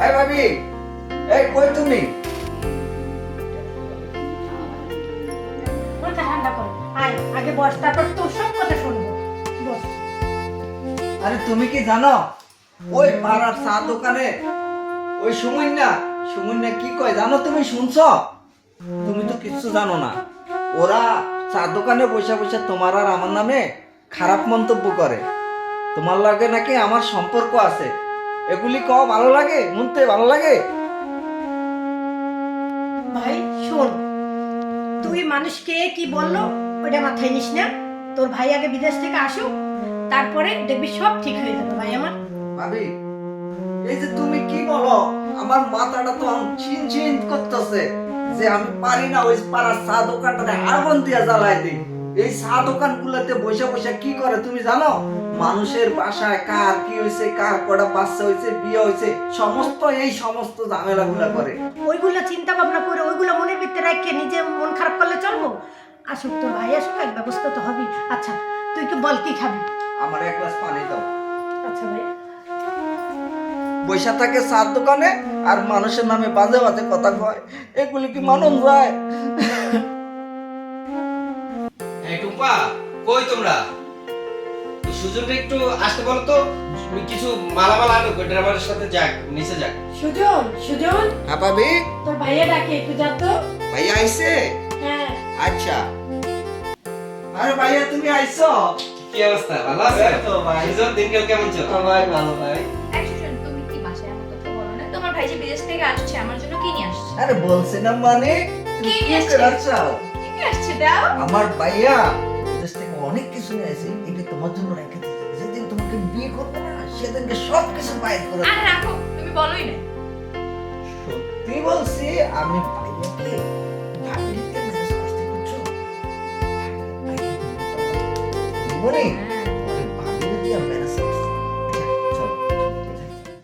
এই ভাবি, এই কই তুমি? মাথা ঠান্ডা কর। আয় আগে বস, তারপর তোর সব কথা শুনবো। বস। আরে তুমি কি জানো ওই পাড়ার চা দোকানে ওই সুমন্যা কি কয় জানো? তুমি শুনছো? তুমি তো কিচ্ছু জানো না। ওরা চা দোকানে বসে বসে তোমার আর আমার নামে খারাপ মন্তব্য করে। তোমার লাগে নাকি আমার সম্পর্ক আছে। এগুলি কও ভালো লাগে? শুনতে ভালো লাগে? ভাই শোন, তুই মানুষকে কি বললো ওটা মাথায় নিস না। তোর ভাই আগে বিদেশ থেকে আসুক, তারপরে দেখবি সব ঠিক হয়ে যাবে ভাই আমার। ভাবি, এই যে তুমি কি বলো, আমার মাথাটা তো চিন চিন করতেছে যে আমি পারি না ওই পাড়ার চা দোকানটাতে আগুন দিয়ে জ্বালাই দিই। এই চা দোকান গুলোতে বসে বসে কি করে তুমি জানো? মানুষের বাসায় কার কি হয়েছে, কার কটা বাচ্চা হয়েছে, বিয়ে হয়েছে, সমস্ত ঝামেলা গুলা করে। ওইগুলো চিন্তা ভাবনা করে ওইগুলো মনের ভিতরে রেখে নিজে মন খারাপ করলে চলবো? আসুক তোর ভাই আসুক, এক ব্যবস্থা তো হবেই। আচ্ছা তুই কি বল, কি খাবি? আমার এক গ্লাস পানি দাও। আচ্ছা ভাই। বৈশা থাকে চার দোকানে আর মানুষের নামে বাজে বাজে কথা কয়। এগুলি কি মানুষ যায়? এই টুম্পা, কই তোমরা? সুজনকে একটু আসতে বলো তো, কিছু মালামাল আনো, ড্রাইভারের সাথে যাক, নিচে যাক। সুজন, সুজন, হ্যাঁ ভাবি, তোর ভাইয়া ডাকে, একটু যা তো। ভাইয়া আইছে? হ্যাঁ। আচ্ছা। আরে ভাইয়া তুমি আইছো? কি অবস্থা, ভালো আছো? এই তো ভাই। সুজন, দিনকাল কেমন চল? ভাই ভালো ভাই। একজন তুমি কি বাসায় আমার কথা বলো না? তোমার ভাই যে বিদেশ থেকে আসছে, আমার জন্য কি নিয়ে আসছে? আরে বলছি না মানে তুমি কি কি আসছে? করার চাও? কি নিয়ে আসছে দাও? আমার ভাইয়া বিদেশ থেকে অনেক কিছু নিয়ে আসে, এটা তোমার জন্য রেখে দিয়েছে। যেদিন তোমাকে বিয়ে করবো না সেদিনকে সব কিছু বাইর করে আরে রাখো, তুমি বলোই না। সত্যি বলছি। আমি ভাইয়াকে ভাবিতে মেসেজ করতে করছো মনে? আরে ভাবি যদি আমরা